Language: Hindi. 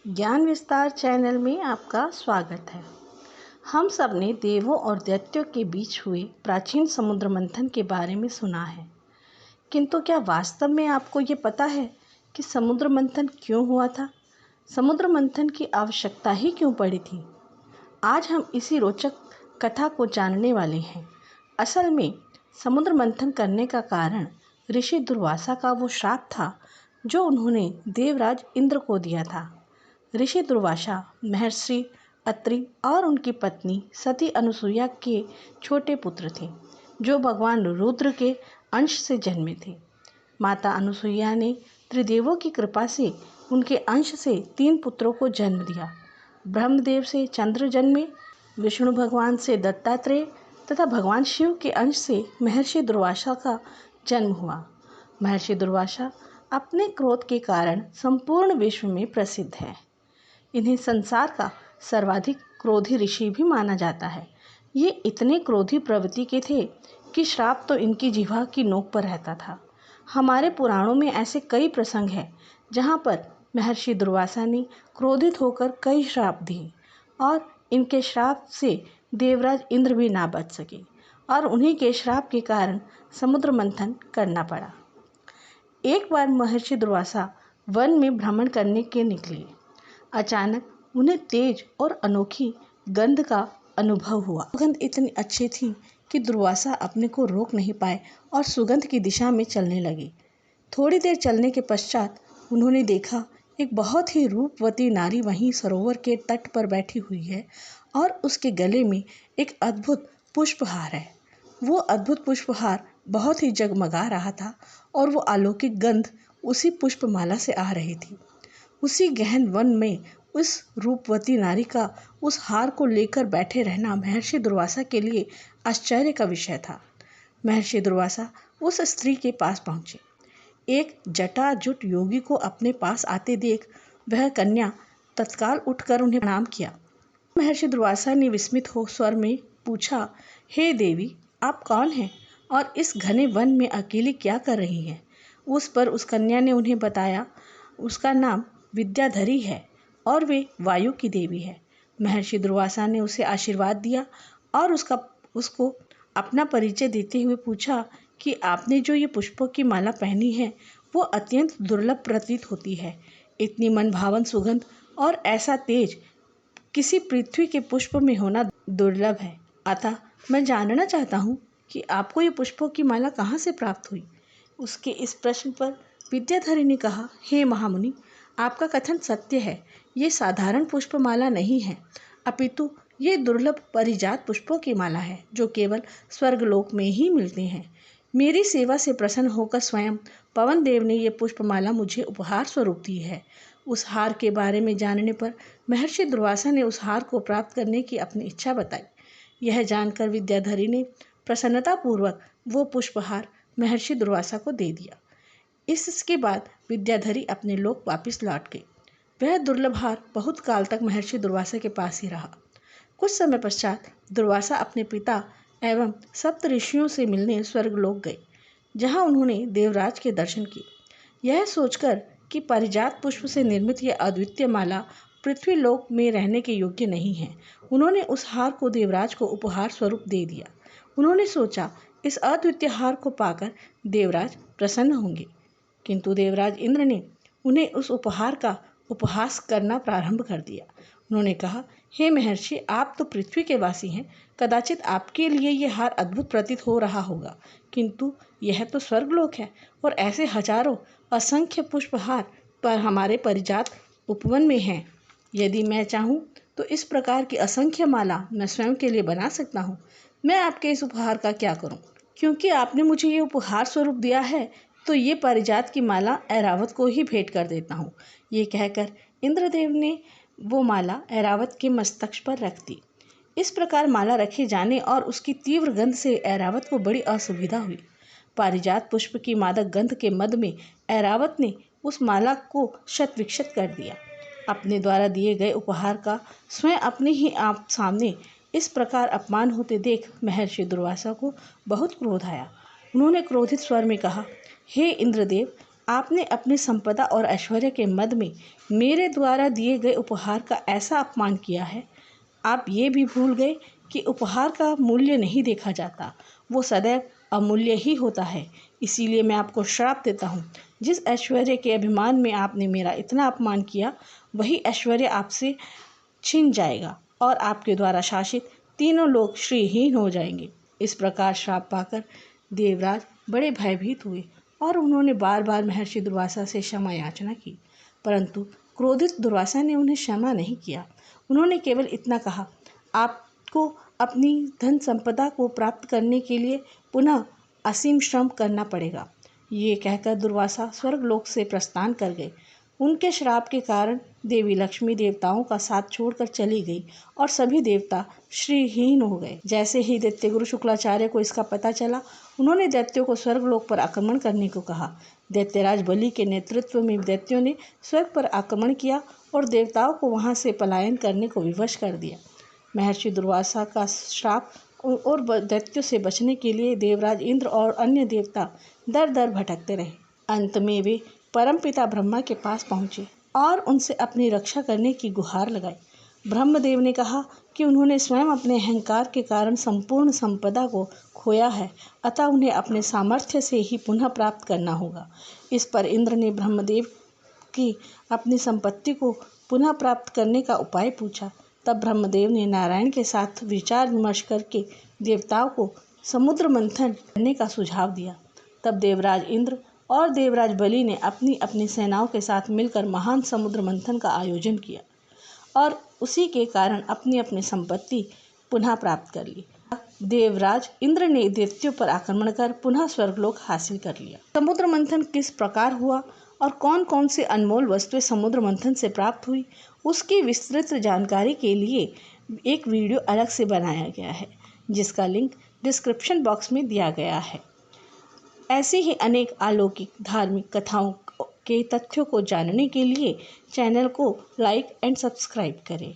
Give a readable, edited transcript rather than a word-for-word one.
ज्ञान विस्तार चैनल में आपका स्वागत है। हम सब ने देवों और दैत्यों के बीच हुए प्राचीन समुद्र मंथन के बारे में सुना है, किंतु क्या वास्तव में आपको ये पता है कि समुद्र मंथन क्यों हुआ था? समुद्र मंथन की आवश्यकता ही क्यों पड़ी थी? आज हम इसी रोचक कथा को जानने वाले हैं। असल में समुद्र मंथन करने का कारण ऋषि दुर्वासा का वो श्राप था जो उन्होंने देवराज इंद्र को दिया था। ऋषि दुर्वासा महर्षि अत्रि और उनकी पत्नी सती अनुसुईया के छोटे पुत्र थे, जो भगवान रुद्र के अंश से जन्मे थे। माता अनुसुईया ने त्रिदेवों की कृपा से उनके अंश से 3 पुत्रों को जन्म दिया। ब्रह्मदेव से चंद्र जन्मे, विष्णु भगवान से दत्तात्रेय तथा भगवान शिव के अंश से महर्षि दुर्वासा का जन्म हुआ। महर्षि दुर्वासा अपने क्रोध के कारण संपूर्ण विश्व में प्रसिद्ध है। इन्हें संसार का सर्वाधिक क्रोधी ऋषि भी माना जाता है। ये इतने क्रोधी प्रवृत्ति के थे कि श्राप तो इनकी जिह्वा की नोक पर रहता था। हमारे पुराणों में ऐसे कई प्रसंग हैं जहाँ पर महर्षि दुर्वासा ने क्रोधित होकर कई श्राप दिए और इनके श्राप से देवराज इंद्र भी ना बच सके और उन्हीं के श्राप के कारण समुद्र मंथन करना पड़ा। एक बार महर्षि दुर्वासा वन में भ्रमण करने के निकले। अचानक उन्हें तेज और अनोखी गंध का अनुभव हुआ। सुगंध इतनी अच्छी थी कि दुर्वासा अपने को रोक नहीं पाए और सुगंध की दिशा में चलने लगे। थोड़ी देर चलने के पश्चात उन्होंने देखा एक बहुत ही रूपवती नारी वहीं सरोवर के तट पर बैठी हुई है और उसके गले में एक अद्भुत पुष्पहार है। वो अद्भुत पुष्पहार बहुत ही जगमगा रहा था और वो अलौकिक गंध उसी पुष्पमाला से आ रही थी। उसी गहन वन में उस रूपवती नारी का उस हार को लेकर बैठे रहना महर्षि दुर्वासा के लिए आश्चर्य का विषय था। महर्षि दुर्वासा उस स्त्री के पास पहुंचे। एक जटाजुट योगी को अपने पास आते देख वह कन्या तत्काल उठकर उन्हें प्रणाम किया। महर्षि दुर्वासा ने विस्मित हो स्वर में पूछा, हे देवी, आप कौन हैं और इस घने वन में अकेली क्या कर रही हैं? उस पर उस कन्या ने उन्हें बताया उसका नाम विद्याधरी है और वे वायु की देवी है। महर्षि दुर्वासा ने उसे आशीर्वाद दिया और उसको अपना परिचय देते हुए पूछा कि आपने जो ये पुष्पों की माला पहनी है वो अत्यंत दुर्लभ प्रतीत होती है। इतनी मनभावन सुगंध और ऐसा तेज किसी पृथ्वी के पुष्प में होना दुर्लभ है। अतः मैं जानना चाहता हूँ कि आपको ये पुष्पों की माला कहाँ से प्राप्त हुई? उसके इस प्रश्न पर विद्याधरी ने कहा, हे महामुनि, आपका कथन सत्य है। ये साधारण पुष्पमाला नहीं है, अपितु ये दुर्लभ परिजात पुष्पों की माला है जो केवल स्वर्गलोक में ही मिलते हैं। मेरी सेवा से प्रसन्न होकर स्वयं पवन देव ने ये पुष्पमाला मुझे उपहार स्वरूप दी है। उस हार के बारे में जानने पर महर्षि दुर्वासा ने उस हार को प्राप्त करने की अपनी इच्छा बताई। यह जानकर विद्याधरी ने प्रसन्नतापूर्वक वो पुष्पहार महर्षि दुर्वासा को दे दिया। इसके बाद विद्याधरी अपने लोक वापस लौट गई। वह दुर्लभ हार बहुत काल तक महर्षि दुर्वासा के पास ही रहा। कुछ समय पश्चात दुर्वासा अपने पिता एवं सप्त ऋषियों से मिलने स्वर्गलोक गए, जहाँ उन्होंने देवराज के दर्शन किए। यह सोचकर कि पारिजात पुष्प से निर्मित यह अद्वितीय माला पृथ्वी लोक में रहने के योग्य नहीं है, उन्होंने उस हार को देवराज को उपहार स्वरूप दे दिया। उन्होंने सोचा इस अद्वितीय हार को पाकर देवराज प्रसन्न होंगे, किंतु देवराज इंद्र ने उन्हें उस उपहार का उपहास करना प्रारंभ कर दिया। उन्होंने कहा, हे महर्षि, आप तो पृथ्वी के वासी हैं, कदाचित आपके लिए यह हार अद्भुत प्रतीत हो रहा होगा, किंतु यह तो स्वर्गलोक है और ऐसे हजारों असंख्य पुष्पहार पर हमारे परिजात उपवन में हैं। यदि मैं चाहूँ तो इस प्रकार की असंख्य माला मैं स्वयं के लिए बना सकता हूँ। मैं आपके इस उपहार का क्या करूँ? क्योंकि आपने मुझे ये उपहार स्वरूप दिया है तो ये पारिजात की माला ऐरावत को ही भेंट कर देता हूँ। ये कहकर इंद्रदेव ने वो माला ऐरावत के मस्तक पर रख दी। इस प्रकार माला रखे जाने और उसकी तीव्र गंध से ऐरावत को बड़ी असुविधा हुई। पारिजात पुष्प की मादक गंध के मद में ऐरावत ने उस माला को शत विक्षत कर दिया। अपने द्वारा दिए गए उपहार का स्वयं अपने ही आप सामने इस प्रकार अपमान होते देख महर्षि दुर्वासा को बहुत क्रोध आया। उन्होंने क्रोधित स्वर में कहा, हे इंद्रदेव, आपने अपनी संपदा और ऐश्वर्य के मद में मेरे द्वारा दिए गए उपहार का ऐसा अपमान किया है। आप ये भी भूल गए कि उपहार का मूल्य नहीं देखा जाता, वो सदैव अमूल्य ही होता है। इसीलिए मैं आपको श्राप देता हूँ। जिस ऐश्वर्य के अभिमान में आपने मेरा इतना अपमान किया, वही ऐश्वर्य आपसे छिन जाएगा और आपके द्वारा शासित तीनों लोग श्रीहीन हो जाएंगे। इस प्रकार श्राप पाकर देवराज बड़े भयभीत हुए और उन्होंने बार बार महर्षि दुर्वासा से क्षमा याचना की, परंतु क्रोधित दुर्वासा ने उन्हें क्षमा नहीं किया। उन्होंने केवल इतना कहा, आपको अपनी धन संपदा को प्राप्त करने के लिए पुनः असीम श्रम करना पड़ेगा। ये कहकर दुर्वासा स्वर्गलोक से प्रस्थान कर गए। उनके श्राप के कारण देवी लक्ष्मी देवताओं का साथ छोड़कर चली गई और सभी देवता श्रीहीन हो गए। जैसे ही दैत्यगुरु शुक्लाचार्य को इसका पता चला, उन्होंने दैत्यों को स्वर्गलोक पर आक्रमण करने को कहा। दैत्यराज बलि के नेतृत्व में दैत्यों ने स्वर्ग पर आक्रमण किया और देवताओं को वहां से पलायन करने को विवश कर दिया। महर्षि दुर्वासा का श्राप और दैत्यों से बचने के लिए देवराज इंद्र और अन्य देवता दर दर भटकते रहे। अंत में वे परमपिता ब्रह्मा के पास पहुँचे और उनसे अपनी रक्षा करने की गुहार लगाई। ब्रह्मदेव ने कहा कि उन्होंने स्वयं अपने अहंकार के कारण संपूर्ण संपदा को खोया है, अतः उन्हें अपने सामर्थ्य से ही पुनः प्राप्त करना होगा। इस पर इंद्र ने ब्रह्मदेव की अपनी संपत्ति को पुनः प्राप्त करने का उपाय पूछा। तब ब्रह्मदेव ने नारायण के साथ विचार विमर्श करके देवताओं को समुद्र मंथन करने का सुझाव दिया। तब देवराज इंद्र और देवराज बलि ने अपनी अपनी सेनाओं के साथ मिलकर महान समुद्र मंथन का आयोजन किया और उसी के कारण अपनी अपनी संपत्ति पुनः प्राप्त कर ली। देवराज इंद्र ने दैत्यों पर आक्रमण कर पुनः स्वर्गलोक हासिल कर लिया। समुद्र मंथन किस प्रकार हुआ और कौन कौन सी अनमोल वस्तुएं समुद्र मंथन से प्राप्त हुई, उसकी विस्तृत जानकारी के लिए एक वीडियो अलग से बनाया गया है, जिसका लिंक डिस्क्रिप्शन बॉक्स में दिया गया है। ऐसी ही अनेक अलौकिक धार्मिक कथाओं के तथ्यों को जानने के लिए चैनल को लाइक एंड सब्सक्राइब करें।